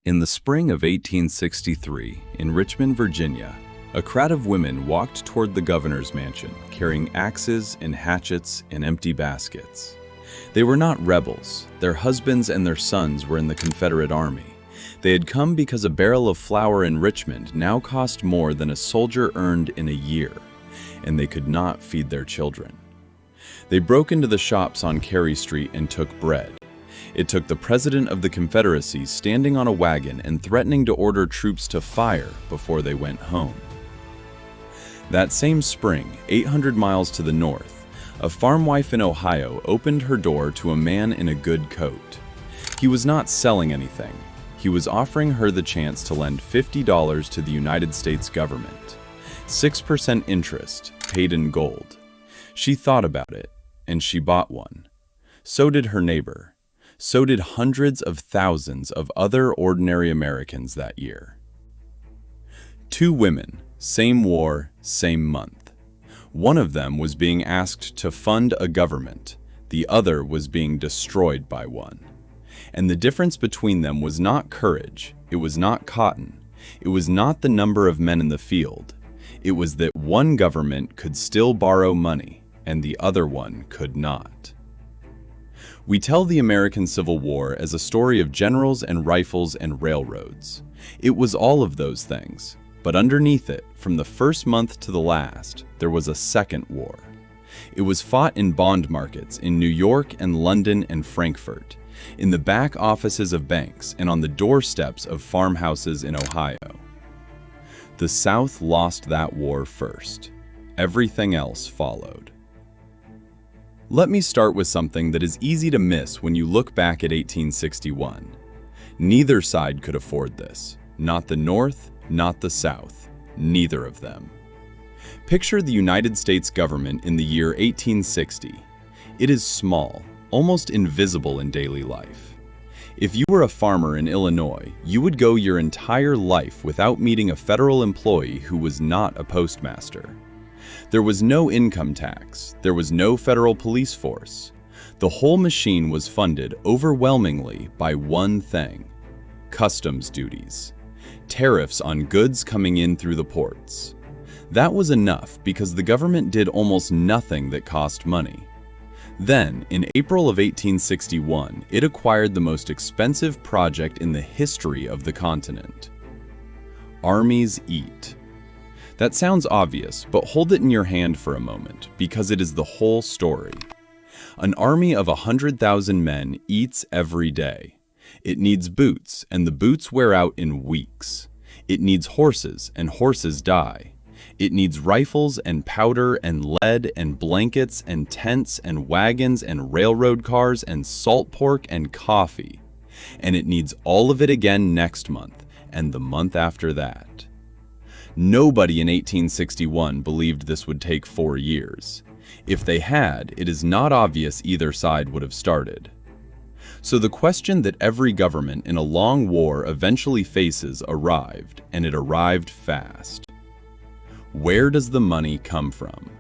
In the spring of 1863, in Richmond, Virginia, a crowd of women walked toward the governor's mansion, carrying axes and hatchets and empty baskets. They were not rebels. Their husbands and their sons were in the Confederate Army. They had come because a barrel of flour in Richmond now cost more than a soldier earned in a year, and they could not feed their children. They broke into the shops on Cary Street and took bread. It took the president of the Confederacy standing on a wagon and threatening to order troops to fire before they went home. That same spring, 800 miles to the north, a farm wife in Ohio opened her door to a man in a good coat. He was not selling anything. He was offering her the chance to lend $50 to the United States government. 6% interest, paid in gold. She thought about it, and she bought one. So did her neighbor. So did hundreds of thousands of other ordinary Americans that year. Two women, same war, same month. One of them was being asked to fund a government. The other was being destroyed by one. And the difference between them was not courage. It was not cotton. It was not the number of men in the field. It was that one government could still borrow money, and the other one could not. We tell the American Civil War as a story of generals and rifles and railroads. It was all of those things, but underneath it, from the first month to the last, there was a second war. It was fought in bond markets in New York and London and Frankfurt, in the back offices of banks and on the doorsteps of farmhouses in Ohio. The South lost that war first. Everything else followed. Let me start with something that is easy to miss when you look back at 1861. Neither side could afford this. Not the North, not the South. Neither of them. Picture the United States government in the year 1860. It is small, almost invisible in daily life. If you were a farmer in Illinois, you would go your entire life without meeting a federal employee who was not a postmaster. There was no income tax. There was no federal police force. The whole machine was funded overwhelmingly by one thing: customs duties, tariffs on goods coming in through the ports. That was enough because the government did almost nothing that cost money. Then, in April of 1861, it acquired the most expensive project in the history of the continent. Armies eat. That sounds obvious, but hold it in your hand for a moment, because it is the whole story. An army of 100,000 men eats every day. It needs boots, and the boots wear out in weeks. It needs horses, and horses die. It needs rifles and powder and lead and blankets and tents and wagons and railroad cars and salt pork and coffee. And it needs all of it again next month, and the month after that. Nobody in 1861 believed this would take 4 years. If they had, it is not obvious either side would have started. So the question that every government in a long war eventually faces arrived, and it arrived fast. Where does the money come from?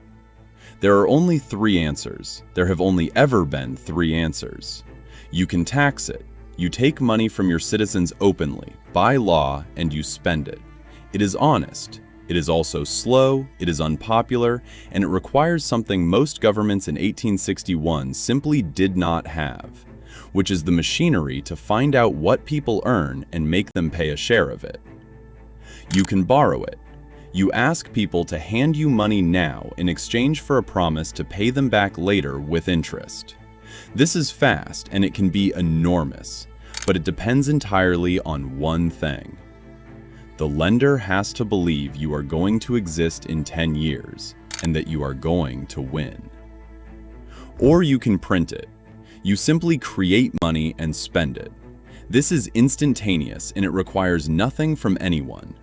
There are only 3 answers. There have only ever been 3 answers. You can tax it. You take money from your citizens openly, by law, and you spend it. It is honest. It is also slow, it is unpopular, and it requires something most governments in 1861 simply did not have, which is the machinery to find out what people earn and make them pay a share of it. You can borrow it. You ask people to hand you money now in exchange for a promise to pay them back later with interest. This is fast and it can be enormous, but it depends entirely on one thing. The lender has to believe you are going to exist in 10 years and that you are going to win. Or you can print it. You simply create money and spend it. This is instantaneous and it requires nothing from anyone.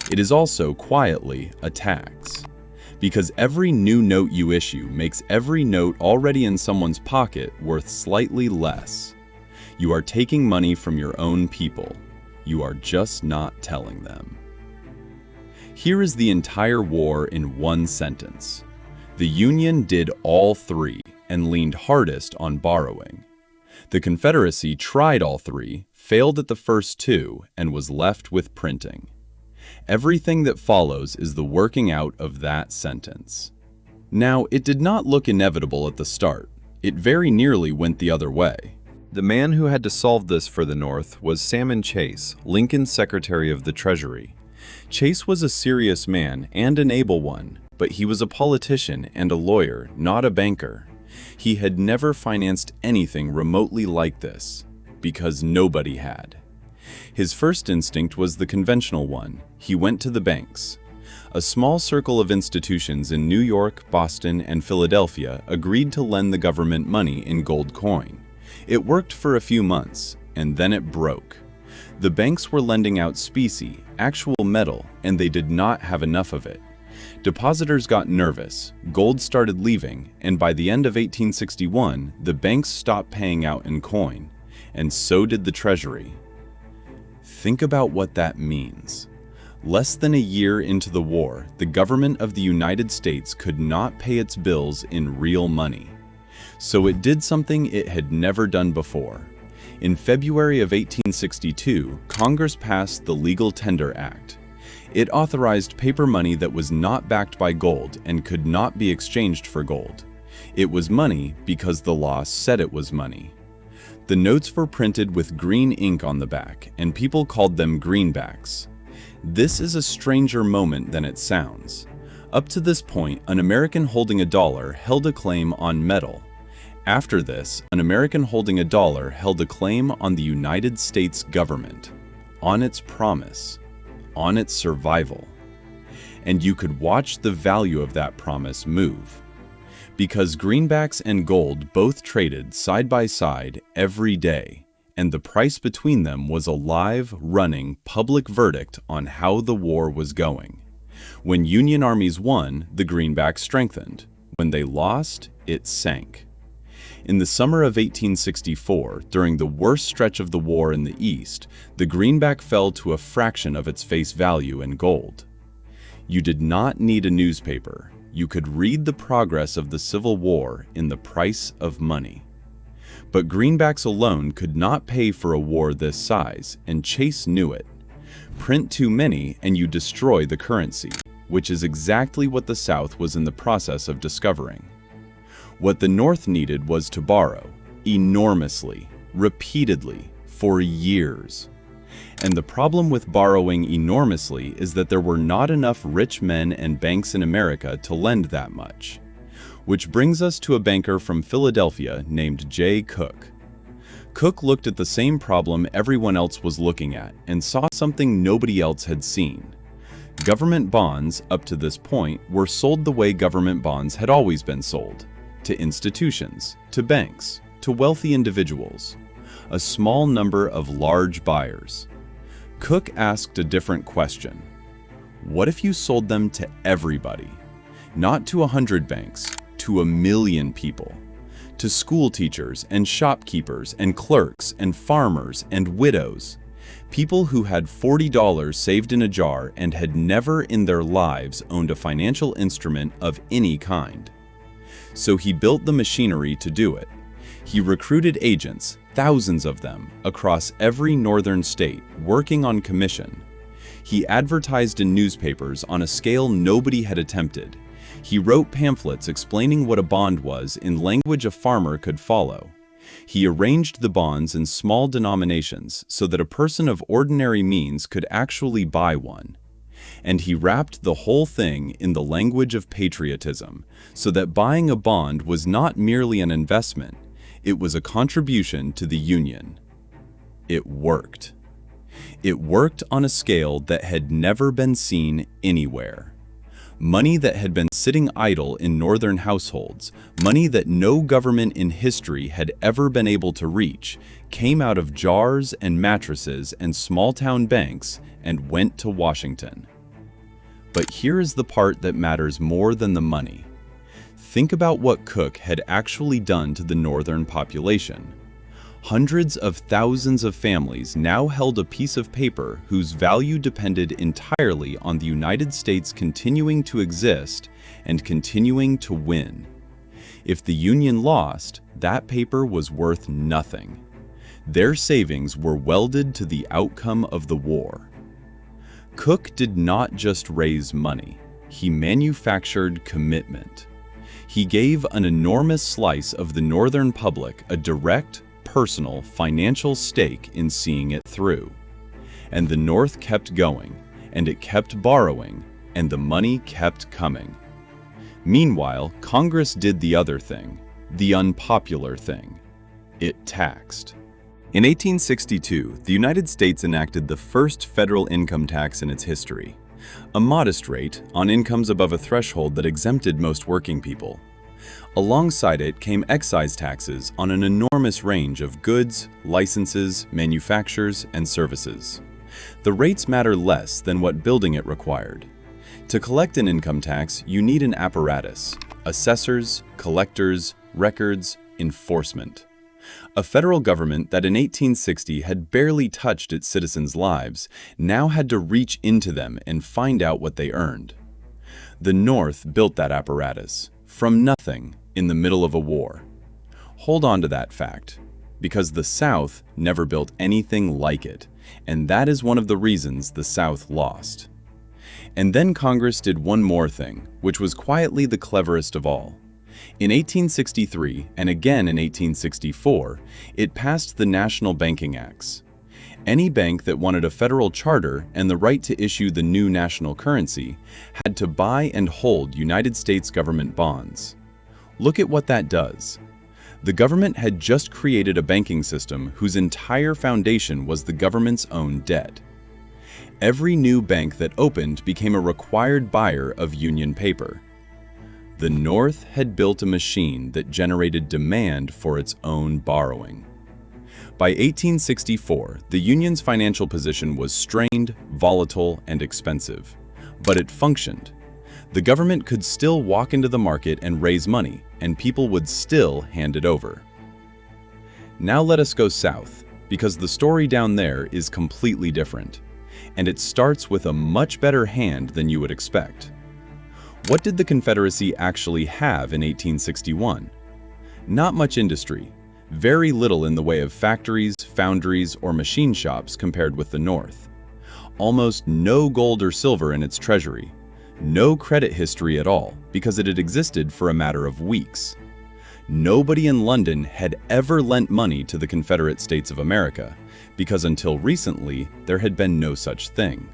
It is also quietly a tax. Because every new note you issue makes every note already in someone's pocket worth slightly less. You are taking money from your own people. You are just not telling them. Here is the entire war in one sentence. The Union did all 3 and leaned hardest on borrowing. The Confederacy tried all 3, failed at the first two, and was left with printing. Everything that follows is the working out of that sentence. Now, it did not look inevitable at the start. It very nearly went the other way. The man who had to solve this for the North was Salmon Chase, Lincoln's Secretary of the Treasury. Chase was a serious man and an able one, but he was a politician and a lawyer, not a banker. He had never financed anything remotely like this, because nobody had. His first instinct was the conventional one. He went to the banks. A small circle of institutions in New York, Boston, and Philadelphia agreed to lend the government money in gold coin. It worked for a few months, and then it broke. The banks were lending out specie, actual metal, and they did not have enough of it. Depositors got nervous, gold started leaving, and by the end of 1861, the banks stopped paying out in coin, and so did the Treasury. Think about what that means. Less than a year into the war, the government of the United States could not pay its bills in real money. So it did something it had never done before. In February of 1862, Congress passed the Legal Tender Act. It authorized paper money that was not backed by gold and could not be exchanged for gold. It was money because the law said it was money. The notes were printed with green ink on the back, and people called them greenbacks. This is a stranger moment than it sounds. Up to this point, an American holding a dollar held a claim on metal. After this, an American holding a dollar held a claim on the United States government, on its promise, on its survival. And you could watch the value of that promise move. Because greenbacks and gold both traded side by side every day, and the price between them was a live, running, public verdict on how the war was going. When Union armies won, the greenback strengthened. When they lost, it sank. In the summer of 1864, during the worst stretch of the war in the East, the greenback fell to a fraction of its face value in gold. You did not need a newspaper. You could read the progress of the Civil War in the price of money. But greenbacks alone could not pay for a war this size, and Chase knew it. Print too many and you destroy the currency, which is exactly what the South was in the process of discovering. What the North needed was to borrow, enormously, repeatedly, for years. And the problem with borrowing enormously is that there were not enough rich men and banks in America to lend that much. Which brings us to a banker from Philadelphia named J. Cooke. Cooke looked at the same problem everyone else was looking at and saw something nobody else had seen. Government bonds, up to this point, were sold the way government bonds had always been sold. To institutions, to banks, to wealthy individuals. A small number of large buyers. Cooke asked a different question. What if you sold them to everybody? Not to 100 banks, to 1,000,000 people. To school teachers and shopkeepers and clerks and farmers and widows. People who had $40 saved in a jar and had never in their lives owned a financial instrument of any kind. So he built the machinery to do it. He recruited agents, thousands of them, across every northern state, working on commission. He advertised in newspapers on a scale nobody had attempted. He wrote pamphlets explaining what a bond was in language a farmer could follow. He arranged the bonds in small denominations so that a person of ordinary means could actually buy one. And he wrapped the whole thing in the language of patriotism, so that buying a bond was not merely an investment, it was a contribution to the Union. It worked. It worked on a scale that had never been seen anywhere. Money that had been sitting idle in northern households, money that no government in history had ever been able to reach, came out of jars and mattresses and small-town banks and went to Washington. But here is the part that matters more than the money. Think about what Cooke had actually done to the northern population. Hundreds of thousands of families now held a piece of paper whose value depended entirely on the United States continuing to exist and continuing to win. If the Union lost, that paper was worth nothing. Their savings were welded to the outcome of the war. Cooke did not just raise money, he manufactured commitment. He gave an enormous slice of the northern public a direct, personal, financial stake in seeing it through. And the North kept going, and it kept borrowing, and the money kept coming. Meanwhile, Congress did the other thing, the unpopular thing. It taxed. In 1862, the United States enacted the first federal income tax in its history, a modest rate on incomes above a threshold that exempted most working people. Alongside it came excise taxes on an enormous range of goods, licenses, manufactures, and services. The rates matter less than what building it required. To collect an income tax, you need an apparatus: assessors, collectors, records, enforcement. A federal government that in 1860 had barely touched its citizens' lives now had to reach into them and find out what they earned. The North built that apparatus, from nothing, in the middle of a war. Hold on to that fact, because the South never built anything like it, and that is one of the reasons the South lost. And then Congress did one more thing, which was quietly the cleverest of all. In 1863, and again in 1864, it passed the National Banking Acts. Any bank that wanted a federal charter and the right to issue the new national currency had to buy and hold United States government bonds. Look at what that does. The government had just created a banking system whose entire foundation was the government's own debt. Every new bank that opened became a required buyer of Union paper. The North had built a machine that generated demand for its own borrowing. By 1864, the Union's financial position was strained, volatile, and expensive. But it functioned. The government could still walk into the market and raise money, and people would still hand it over. Now let us go south, because the story down there is completely different, and it starts with a much better hand than you would expect. What did the Confederacy actually have in 1861? Not much industry, very little in the way of factories, foundries, or machine shops compared with the North. Almost no gold or silver in its treasury. No credit history at all, because it had existed for a matter of weeks. Nobody in London had ever lent money to the Confederate States of America, because until recently, there had been no such thing.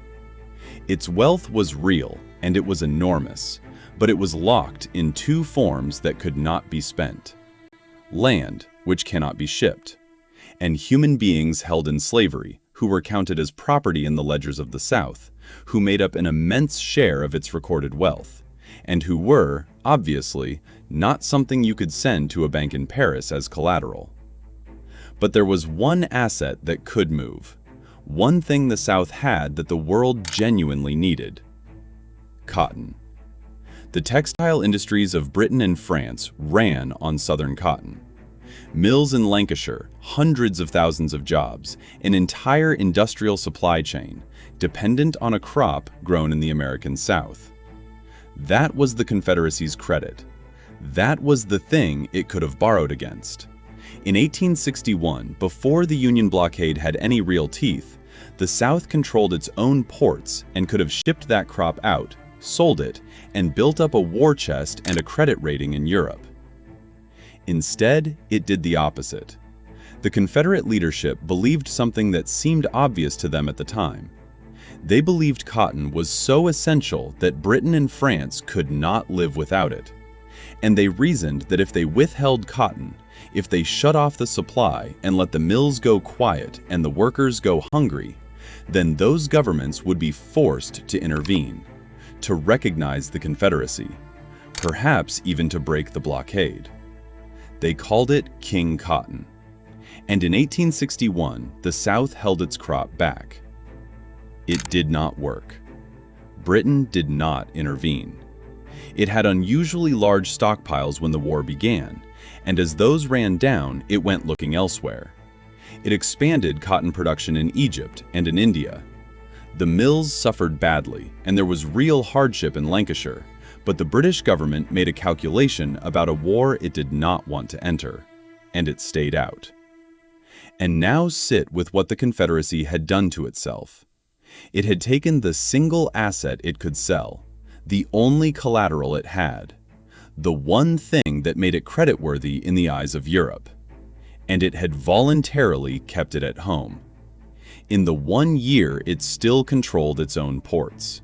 Its wealth was real, and it was enormous, but it was locked in two forms that could not be spent: land, which cannot be shipped, and human beings held in slavery, who were counted as property in the ledgers of the South, who made up an immense share of its recorded wealth, and who were, obviously, not something you could send to a bank in Paris as collateral. But there was one asset that could move, one thing the South had that the world genuinely needed: cotton. The textile industries of Britain and France ran on southern cotton. Mills in Lancashire, hundreds of thousands of jobs, an entire industrial supply chain, dependent on a crop grown in the American South. That was the Confederacy's credit. That was the thing it could have borrowed against. In 1861, before the Union blockade had any real teeth, the South controlled its own ports and could have shipped that crop out, sold it, and built up a war chest and a credit rating in Europe. Instead, it did the opposite. The Confederate leadership believed something that seemed obvious to them at the time. They believed cotton was so essential that Britain and France could not live without it. And they reasoned that if they withheld cotton, if they shut off the supply and let the mills go quiet and the workers go hungry, then those governments would be forced to intervene, to recognize the Confederacy, perhaps even to break the blockade. They called it King Cotton. And in 1861, the South held its crop back. It did not work. Britain did not intervene. It had unusually large stockpiles when the war began, and as those ran down, it went looking elsewhere. It expanded cotton production in Egypt and in India. The mills suffered badly, and there was real hardship in Lancashire, but the British government made a calculation about a war it did not want to enter, and it stayed out. And now sit with what the Confederacy had done to itself. It had taken the single asset it could sell, the only collateral it had, the one thing that made it creditworthy in the eyes of Europe, and it had voluntarily kept it at home. In the 1 year, it still controlled its own ports.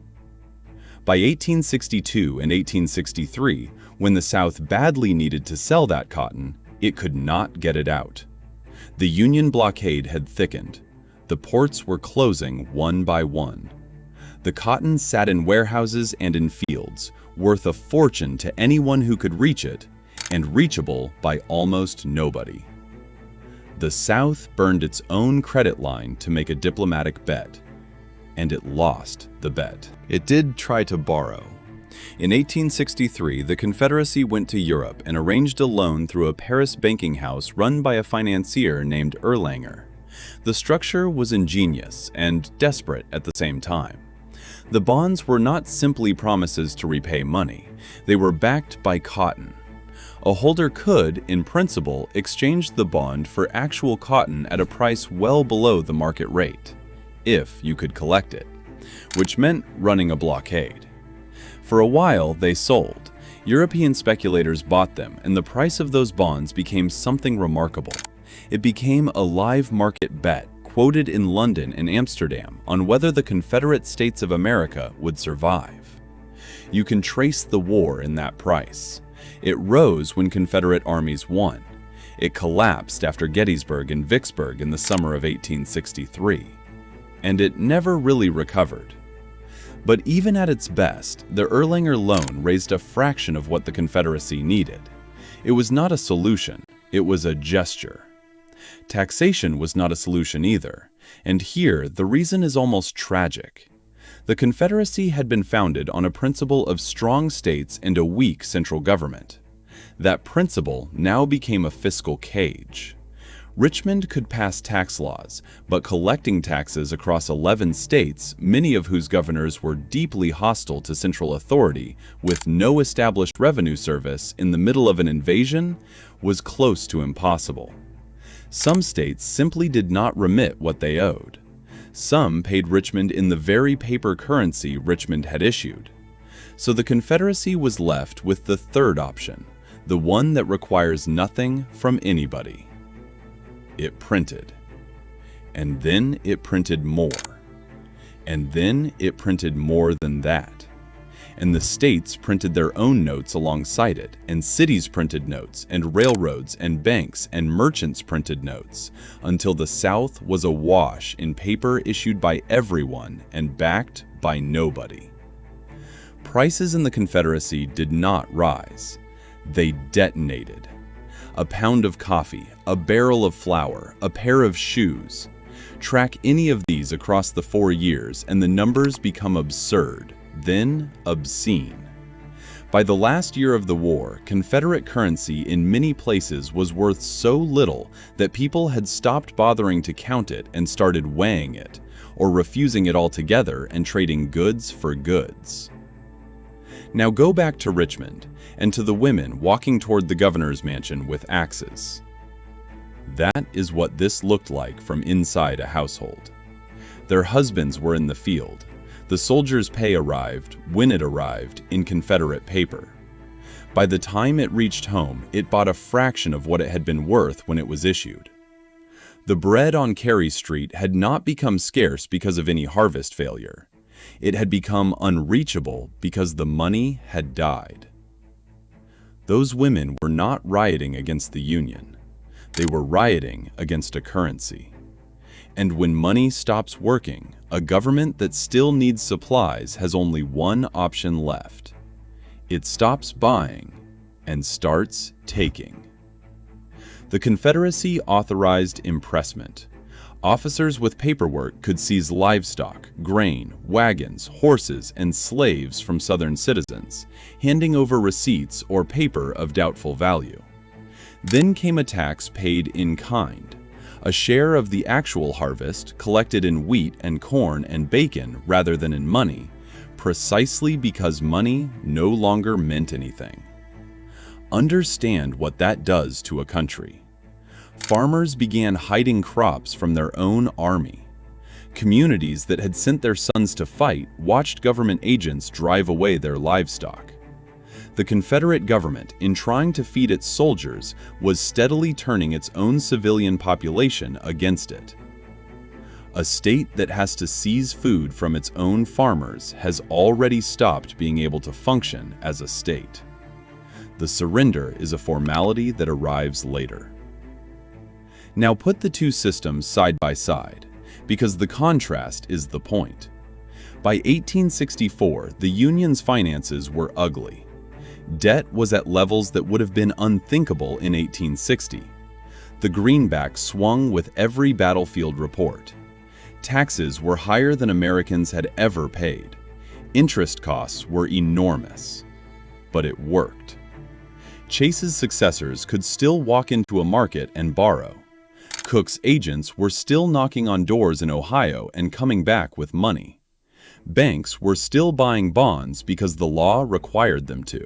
By 1862 and 1863, when the South badly needed to sell that cotton, it could not get it out. The Union blockade had thickened. The ports were closing one by one. The cotton sat in warehouses and in fields, worth a fortune to anyone who could reach it, and reachable by almost nobody. The South burned its own credit line to make a diplomatic bet, and it lost the bet. It did try to borrow. In 1863, the Confederacy went to Europe and arranged a loan through a Paris banking house run by a financier named Erlanger. The structure was ingenious and desperate at the same time. The bonds were not simply promises to repay money. They were backed by cotton. A holder could, in principle, exchange the bond for actual cotton at a price well below the market rate, if you could collect it, which meant running a blockade. For a while, they sold. European speculators bought them, and the price of those bonds became something remarkable. It became a live market bet, quoted in London and Amsterdam, on whether the Confederate States of America would survive. You can trace the war in that price. It rose when Confederate armies won. It collapsed after Gettysburg and Vicksburg in the summer of 1863. And it never really recovered. But even at its best, the Erlanger loan raised a fraction of what the Confederacy needed. It was not a solution, it was a gesture. Taxation was not a solution either, and here the reason is almost tragic. The Confederacy had been founded on a principle of strong states and a weak central government. That principle now became a fiscal cage. Richmond could pass tax laws, but collecting taxes across 11 states, many of whose governors were deeply hostile to central authority, with no established revenue service in the middle of an invasion, was close to impossible. Some states simply did not remit what they owed. Some paid Richmond in the very paper currency Richmond had issued. So the Confederacy was left with the third option, the one that requires nothing from anybody. It printed. And then it printed more. And then it printed more than that. And the states printed their own notes alongside it, and cities printed notes, and railroads and banks and merchants printed notes, until the South was awash in paper issued by everyone and backed by nobody. Prices in the Confederacy did not rise. They detonated. A pound of coffee, a barrel of flour, a pair of shoes. Track any of these across the 4 years and the numbers become absurd, then obscene. By the last year of the war, Confederate currency in many places was worth so little that people had stopped bothering to count it and started weighing it, or refusing it altogether and trading goods for goods. Now go back to Richmond, and to the women walking toward the governor's mansion with axes. That is what this looked like from inside a household. Their husbands were in the field. The soldiers' pay arrived, when it arrived, in Confederate paper. By the time it reached home, it bought a fraction of what it had been worth when it was issued. The bread on Cary Street had not become scarce because of any harvest failure. It had become unreachable because the money had died. Those women were not rioting against the Union. They were rioting against a currency. And when money stops working, a government that still needs supplies has only one option left. It stops buying and starts taking. The Confederacy authorized impressment. Officers with paperwork could seize livestock, grain, wagons, horses, and slaves from Southern citizens, handing over receipts or paper of doubtful value. Then came a tax paid in kind, a share of the actual harvest collected in wheat and corn and bacon rather than in money, precisely because money no longer meant anything. Understand what that does to a country. Farmers began hiding crops from their own army. Communities that had sent their sons to fight watched government agents drive away their livestock. The Confederate government, in trying to feed its soldiers, was steadily turning its own civilian population against it. A state that has to seize food from its own farmers has already stopped being able to function as a state. The surrender is a formality that arrives later. Now put the two systems side by side, because the contrast is the point. By 1864, the Union's finances were ugly. Debt was at levels that would have been unthinkable in 1860. The greenback swung with every battlefield report. Taxes were higher than Americans had ever paid. Interest costs were enormous. But it worked. Chase's successors could still walk into a market and borrow. Cooke's agents were still knocking on doors in Ohio and coming back with money. Banks were still buying bonds because the law required them to.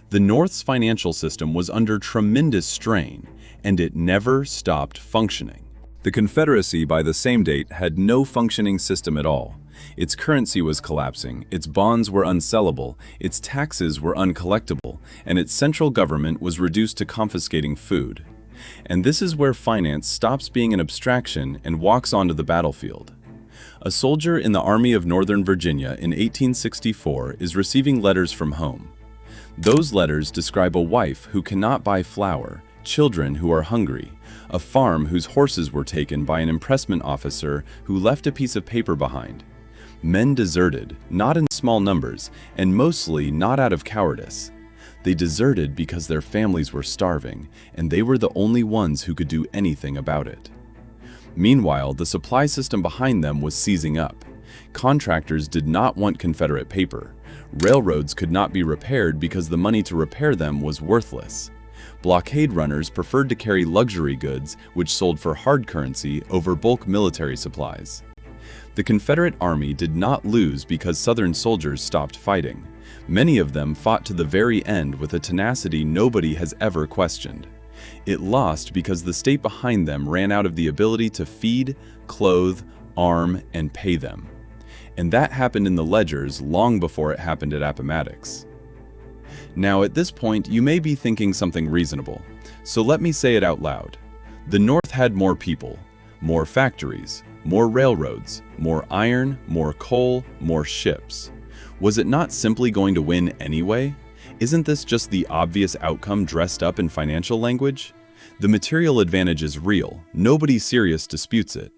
The North's financial system was under tremendous strain, and it never stopped functioning. The Confederacy, by the same date, had no functioning system at all. Its currency was collapsing, its bonds were unsellable, its taxes were uncollectible, and its central government was reduced to confiscating food. And this is where finance stops being an abstraction and walks onto the battlefield. A soldier in the Army of Northern Virginia in 1864 is receiving letters from home. Those letters describe a wife who cannot buy flour, children who are hungry, a farm whose horses were taken by an impressment officer who left a piece of paper behind. Men deserted, not in small numbers, and mostly not out of cowardice. They deserted because their families were starving, and they were the only ones who could do anything about it. Meanwhile, the supply system behind them was seizing up. Contractors did not want Confederate paper. Railroads could not be repaired because the money to repair them was worthless. Blockade runners preferred to carry luxury goods, which sold for hard currency, over bulk military supplies. The Confederate Army did not lose because Southern soldiers stopped fighting. Many of them fought to the very end with a tenacity nobody has ever questioned. It lost because the state behind them ran out of the ability to feed, clothe, arm, and pay them. And that happened in the ledgers long before it happened at Appomattox. Now, at this point, you may be thinking something reasonable, so let me say it out loud. The North had more people, more factories, more railroads, more iron, more coal, more ships. Was it not simply going to win anyway? Isn't this just the obvious outcome dressed up in financial language? The material advantage is real, nobody serious disputes it.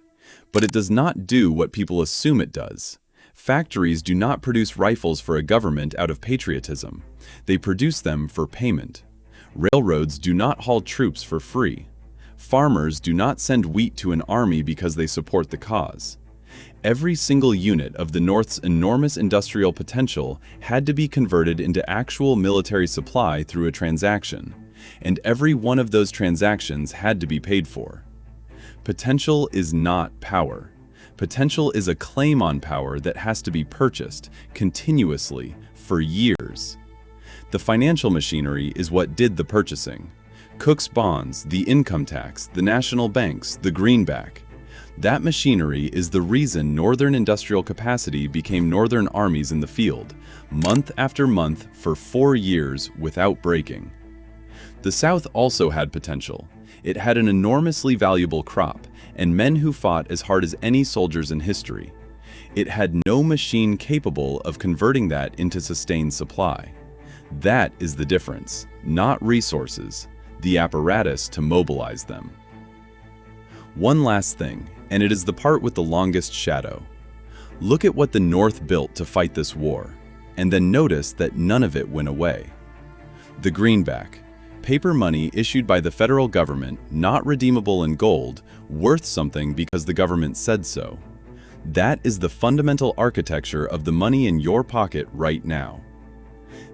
But it does not do what people assume it does. Factories do not produce rifles for a government out of patriotism. They produce them for payment. Railroads do not haul troops for free. Farmers do not send wheat to an army because they support the cause. Every single unit of the North's enormous industrial potential had to be converted into actual military supply through a transaction, and every one of those transactions had to be paid for. Potential is not power. Potential is a claim on power that has to be purchased continuously for years. The financial machinery is what did the purchasing. Cooke's bonds, the income tax, the national banks, the greenback. That machinery is the reason Northern industrial capacity became Northern armies in the field, month after month for 4 years without breaking. The South also had potential. It had an enormously valuable crop, and men who fought as hard as any soldiers in history. It had no machine capable of converting that into sustained supply. That is the difference, not resources, the apparatus to mobilize them. One last thing, and it is the part with the longest shadow. Look at what the North built to fight this war, and then notice that none of it went away. The greenback, paper money issued by the federal government, not redeemable in gold, worth something because the government said so. That is the fundamental architecture of the money in your pocket right now.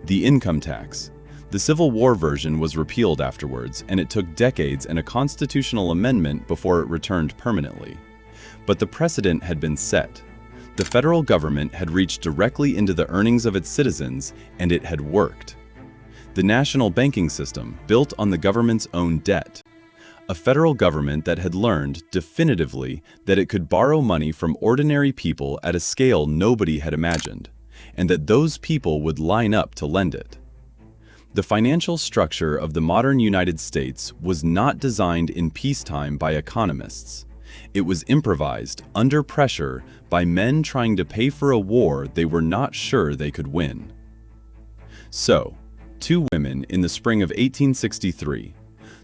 The income tax. The Civil War version was repealed afterwards, and it took decades and a constitutional amendment before it returned permanently. But the precedent had been set. The federal government had reached directly into the earnings of its citizens, and it had worked. The national banking system built on the government's own debt. a federal government that had learned definitively that it could borrow money from ordinary people at a scale nobody had imagined, and that those people would line up to lend it. The financial structure of the modern United States was not designed in peacetime by economists. It was improvised, under pressure, by men trying to pay for a war they were not sure they could win. So, two women in the spring of 1863.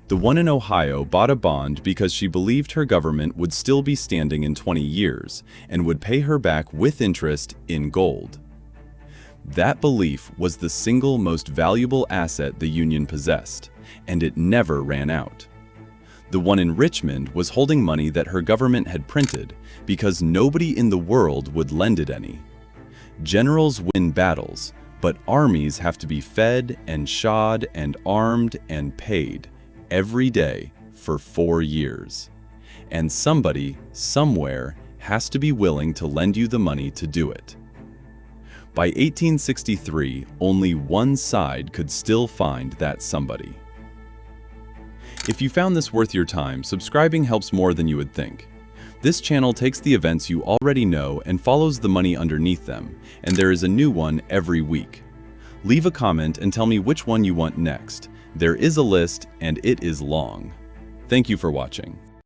The one in Ohio bought a bond because she believed her government would still be standing in 20 years and would pay her back with interest in gold. That belief was the single most valuable asset the Union possessed, and it never ran out. The one in Richmond was holding money that her government had printed because nobody in the world would lend it any. Generals win battles, but armies have to be fed and shod and armed and paid every day for 4 years. And somebody, somewhere, has to be willing to lend you the money to do it. By 1863, only one side could still find that somebody. If you found this worth your time, subscribing helps more than you would think. This channel takes the events you already know and follows the money underneath them, and there is a new one every week. Leave a comment and tell me which one you want next. There is a list, and it is long. Thank you for watching.